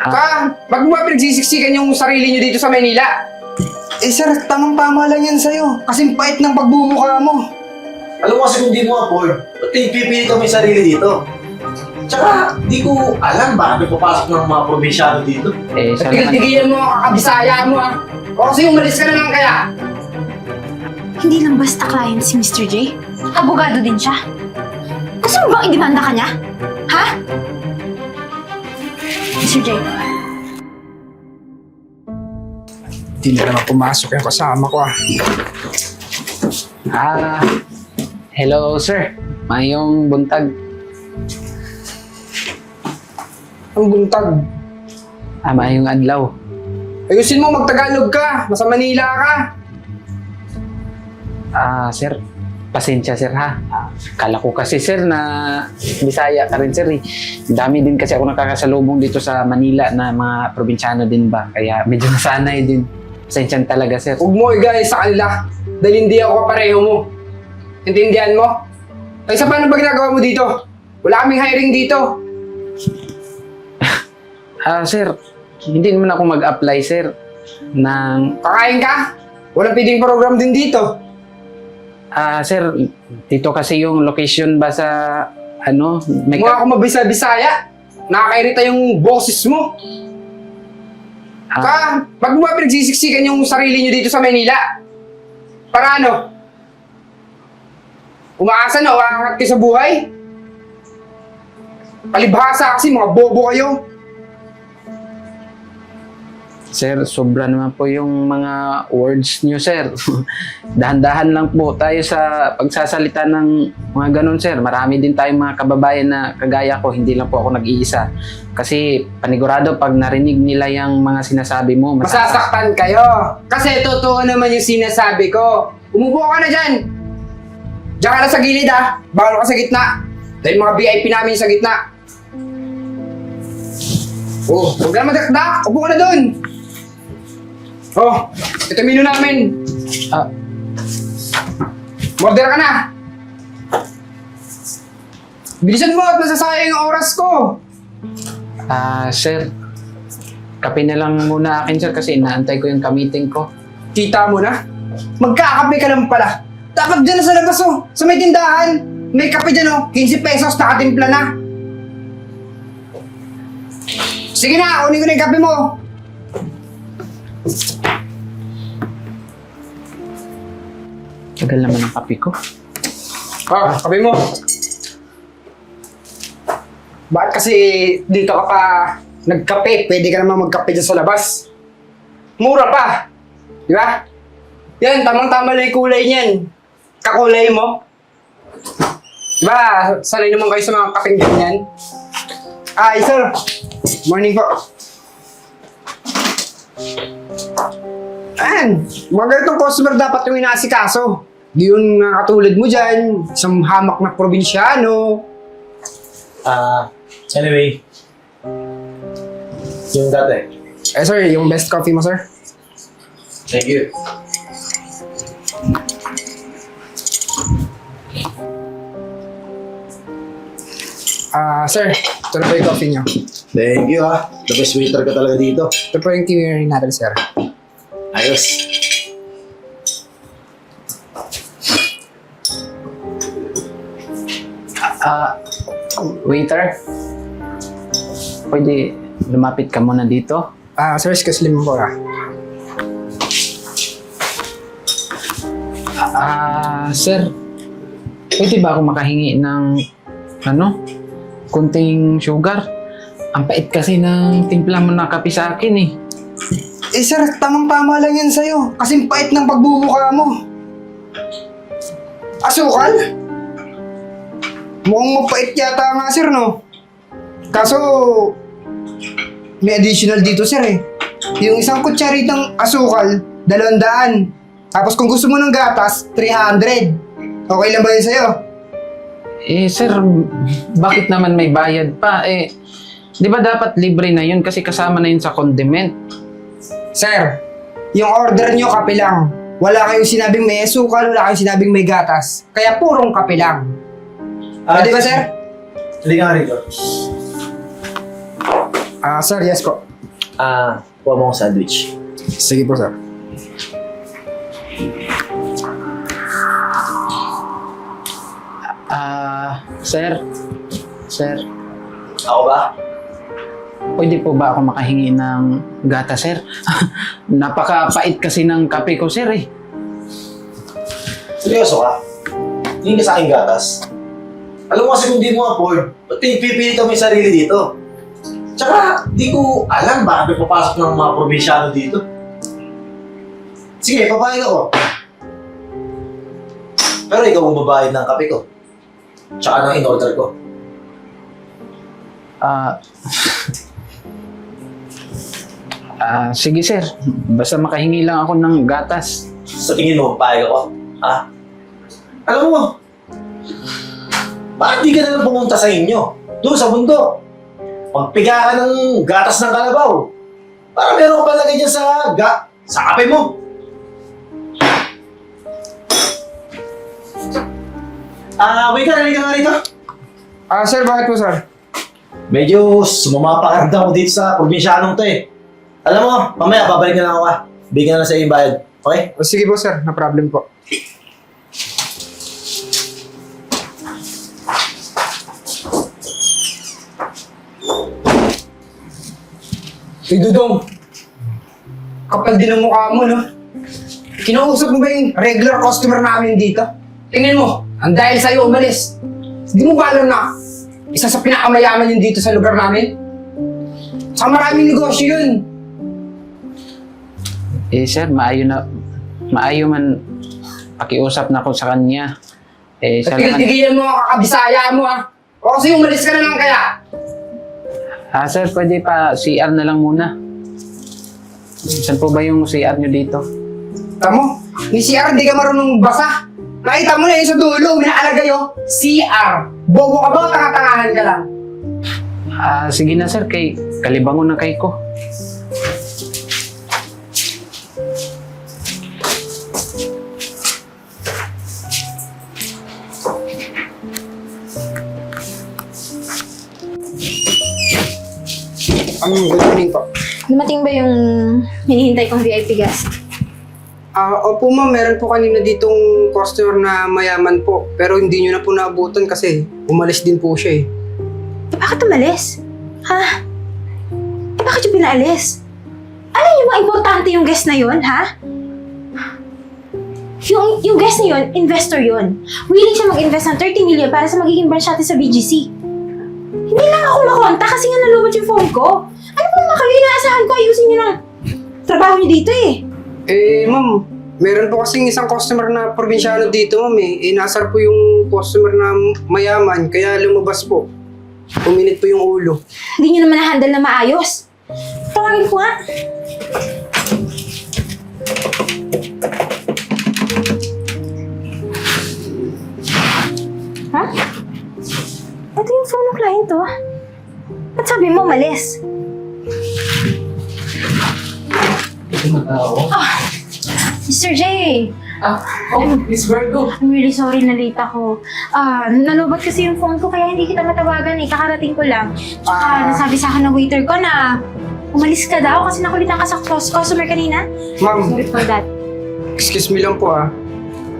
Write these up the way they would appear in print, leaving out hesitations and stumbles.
Wag mo ba pinagsisiksikan yung sarili nyo dito sa Maynila? Eh sir, tamang-tama lang yan sa'yo. Kasing pait ng pagbumukha mo. Alam mo kasi kung di mo afford, ba't pipilit mo yung sarili dito? Tsaka, di ko alam bakit papasok ng mga probinsyano dito. Eh, siya naman. Tigil-tigilan mo ang kakabisaya mo O kasi umalis ka na lang kaya. Hindi lang basta client si Mr. J. Abogado din siya. Gusto mo bang idemanda ka niya? Ha? Mr. J, Hindi na naman pumasok yung kasama ko Hello sir. Mayong buntag. Ang buntag. Mayong adlaw. Ayusin mo, magtagalog ka. Nasa Manila ka. Sir, pasensya sir ha. Kala ko kasi sir na Bisaya ka rin sir eh. Dami din kasi ako nakakasalubong dito sa Manila na mga probinsyano din ba. Kaya medyo nasanay din. Pasensya talaga sir. Huwag mo igaya sa kanila. Dahil hindi ako kapareho mo. Intindihan mo? Ay, sa paano ba ginagawa mo dito? Wala kaming hiring dito. Sir, hindi naman ako mag-apply sir ng... Kakain ka? Walang feeding program din dito. Sir, dito kasi yung location ba sa ano? May Mukha ako mabisa-bisaya. Nakakairita yung boses mo. Wag mo ba pinagsisiksikan yung sarili nyo dito sa Maynila? Para ano? Umaasa na, uangat kayo sa buhay? Palibhasa kasi, mga bobo kayo. Sir, sobra naman po yung mga words nyo, sir. Dahan-dahan lang po tayo sa pagsasalita ng mga ganun, sir. Marami din tayong mga kababayan na kagaya ko, hindi lang po ako nag-iisa. Kasi panigurado, pag narinig nila yung mga sinasabi mo, Masasaktan kayo. Kasi totoo naman yung sinasabi ko. Umupo ka na dyan. Diyan ka na sa gilid ha. Bawal ka sa gitna. Dahil mga VIP namin sa gitna. Huwag ka na madakdak. Upo ka na dun. Ito menu namin. Order ka na. Bilisan mo at nasasayang yung oras ko. Sir, kape na lang muna akin, sir, kasi inaantay ko yung ka-meeting ko. Kita mo na? Magkakape ka lang pala. Dapat dyan na sa labas sa may tindahan. May kape dyan 15 pesos, nakatimpla na. Sige na, unin ko na yung kape mo. Tagal naman ang kape ko. Kape mo. Bakit kasi dito ka pa nagkape? Pwede ka naman magkape dyan sa labas. Mura pa. Di ba? Yan, tamang-tama lang yung kulay niyan. Kakulay mo. Di ba? Sanay naman kayo sa mga kapeng ganyan. Sir. Morning po. Mga ganitong customer dapat yung inaasikaso. Di yun katulad mo dyan, isang hamak na probinsyano. Anyway, yung dati. Sir, yung best coffee mo, sir. Thank you. Sir, ito na po yung coffee niyo. Thank you The best waiter ka talaga dito. Ito po yung tea natin, sir. Ayos. Waiter, pwede lumapit ka muna dito? Sir, excuse me po Sir, pwede ba ako makahingi ng kunting sugar? Ang pait kasi ng timpla mo na kape sa akin eh. Eh sir, tamang-tama lang yan sa'yo. Kasing pait ng pagbumukha mo. Asukal? Mukhang mapait yata nga, sir, no? Kaso, may additional dito, sir, eh. Yung isang kutsaritang asukal, 200. Tapos kung gusto mo ng gatas, 300. Okay lang ba yun sa'yo? Sir, bakit naman may bayad pa? Di ba dapat libre na yun kasi kasama na yun sa condiment? Sir, yung order nyo kape lang. Wala kayong sinabing may asukal, wala kayong sinabing may gatas. Kaya purong kape lang. Pwede ba, sir? Hindi nga rito. Sir, yes po. Kuha mo akong sandwich. Sige po, sir. Sir. Sir. Ako ba? Pwede po ba ako makahingi ng gata, sir? Napakapait kasi ng kape ko, sir eh. Seryoso ka? Hindi ka sa aking gatas. Alam mo kasi kung di mo afford, ba't pipilit mo yung sarili dito? Tsaka, di ko alam bakit may papasok ng mga probinsyano dito. Sige, papayag ako. Pero ikaw ang babayad ng kape ko. Tsaka ng in-order ko. Sige, sir. Basta makahingi lang ako ng gatas. Sa tingin mo, papayag ako? Ha? Alam mo, bakit di ka na lang pumunta sa inyo? Doon sa bundok. Magpiga ka ng gatas ng kalabaw. Para meron ka palagay dyan sa kape mo. Wait ka, nalika nga rito. Sir, bakit po, sir? Medyo sumama pa ka mo dito sa probinsyanong to eh. Alam mo, mamaya babalik na lang ako Bigyan na lang sa iyo yung bayad. Okay? Sige po, sir. No problem po. Dudong. Kapal din ang mukha mo, no? Kinausap mo ba yung regular customer namin dito? Tingnan mo, ang dahil sa'yo umalis. Hindi mo ba alam na isa sa pinakamayaman yun dito sa lugar namin? Sa maraming negosyo yun. Sir, maayo man pakiusap na ako sa kanya. Siya naman... Tigil-tigilan mo ang kakabisaya mo, O kasi umalis ka na lang kaya. Sir, pwede pa CR na lang muna. Saan po ba yung CR nyo dito? Tamo, ni CR di ka marunong basa. Nakita mo na yun sa dulo, minaalagay yung CR. Bobo ka ba o tanga-tangahan ka lang? Sige na sir, kalibangon na kay ko. Good morning po. Dumating ba yung hinihintay kong VIP guest? Opo ma'am, meron po kanina ditong customer na mayaman po. Pero hindi nyo na po naabutan kasi umalis din po siya eh. Bakit umalis? Ha? Bakit yung pinaalis? Alam niyo ba importante yung guest na yun, ha? Yung guest na yun, investor yun. Willing siya mag-invest ng 30 million para sa magiging branch natin sa BGC. Hindi lang ako makonta kasi nga nalubot yung phone ko. Ano ba naman kayo? Inaasahan ko ayusin niyo ng trabaho niyo dito eh. Ma'am, meron po kasing isang customer na probinsyano dito ma'am eh. Nasar po yung customer na mayaman kaya lumabas po. Puminit po yung ulo. Hindi niyo naman na-handle na maayos. Tawagin ko nga. Ha? Ito yung phone ng client to. Ba't sabi mo malis? Mr. J! Miss Virgo. I'm really sorry na late ako. Nalobot kasi yung phone ko kaya hindi kita matawagan eh. Kakarating ko lang. Tsaka nasabi sa akin ng waiter ko na umalis ka daw kasi nakulitan ka sa customer kanina. Ma'am, Sorry for that. excuse me lang po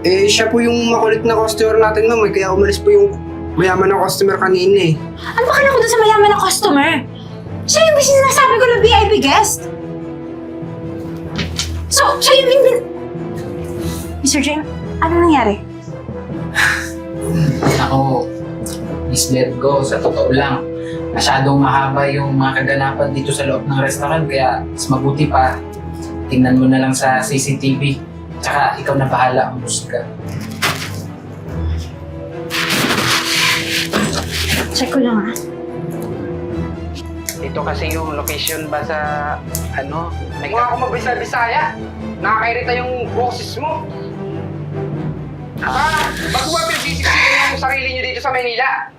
siya po yung makulit na customer natin ma'am kaya umalis po yung mayaman na customer kanina eh. Ano ba kailangan ko dun sa mayaman na customer? Siya yung sinasabi ko na VIP guest. So, siya yung Mr. J, ano nangyari? Ako, Miss Virgo, sa totoo lang, masyadong mahaba yung mga kaganapan dito sa loob ng restaurant kaya mas mabuti pa tingnan mo na lang sa CCTV. Tsaka ikaw na bahala ang musika. Check ko lang Ito kasi yung location ba sa may Mga ako magbisa-bisaya. Nakakairita yung boses mo. Bago ba pinagsisiksikan yung sarili nyo dito sa Manila?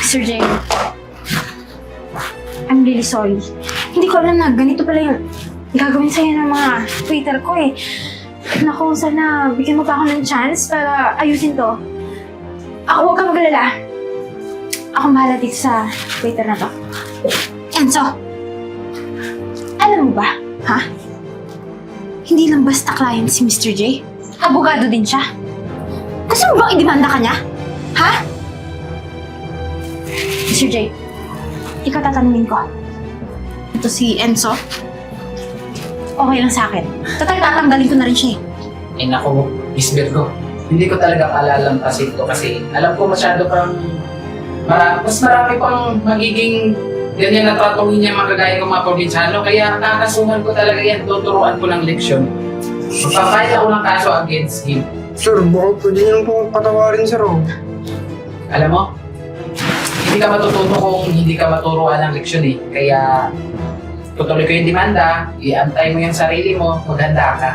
Sir J, I'm really sorry. Hindi ko alam na ganito pala yung gagawin sa'yo ng mga waiter ko eh. Naku, sana bigyan mo pa ako ng chance para ayusin to. Huwag ka mag-alala. kang bahala dito sa waiter na to. Enzo! Alam mo ba, ha? Hindi lang basta client si Mr. J. Abogado din siya. Gusto mo bang idemanda ka niya? Ha? Mr. J, ikaw tatanungin ko. Ito si Enzo. Okay lang sa akin. Total, tatanggalin ko na rin siya eh. Ay naku, Miss Virgo, hindi ko talaga palalampasin to kasi alam ko masyado pang mas marami pang magiging ganyan na tratuhin niya mga kagaya ng mga probinsyano. Kaya kakasuhan ko talaga yan, tuturuan ko ng leksyon. Magpapahit ako ng kaso against him. Sir, baka pwede niyo lang po patawarin, sir. Oh. Alam mo, hindi ka matututo kung hindi ka maturuan ng leksyon eh. Kaya tutuloy ko yung demanda, iantay mo yung sarili mo, maghanda ka.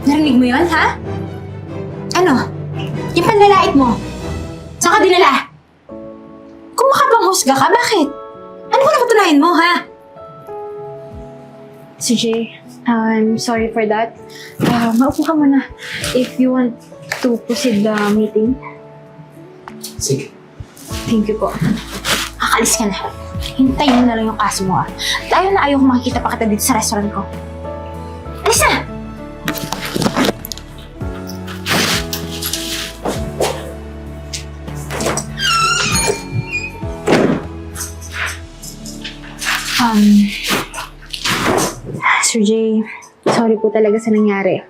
Narinig mo yun, ha? Ano? Yung panlalait mo? Saan ka dinala? Kung makapanghusga ka, bakit? Ano ba napatunayan mo, ha? CJ, I'm sorry for that. Maupo ka muna if you want to proceed the meeting. Sige. Thank you po. Kakalis ka na. Hintayin mo na lang yung kaso mo, ah. At ayaw ko makikita pa kita dito sa restaurant ko. Alis na! Sir Jay, sorry po talaga sa nangyari.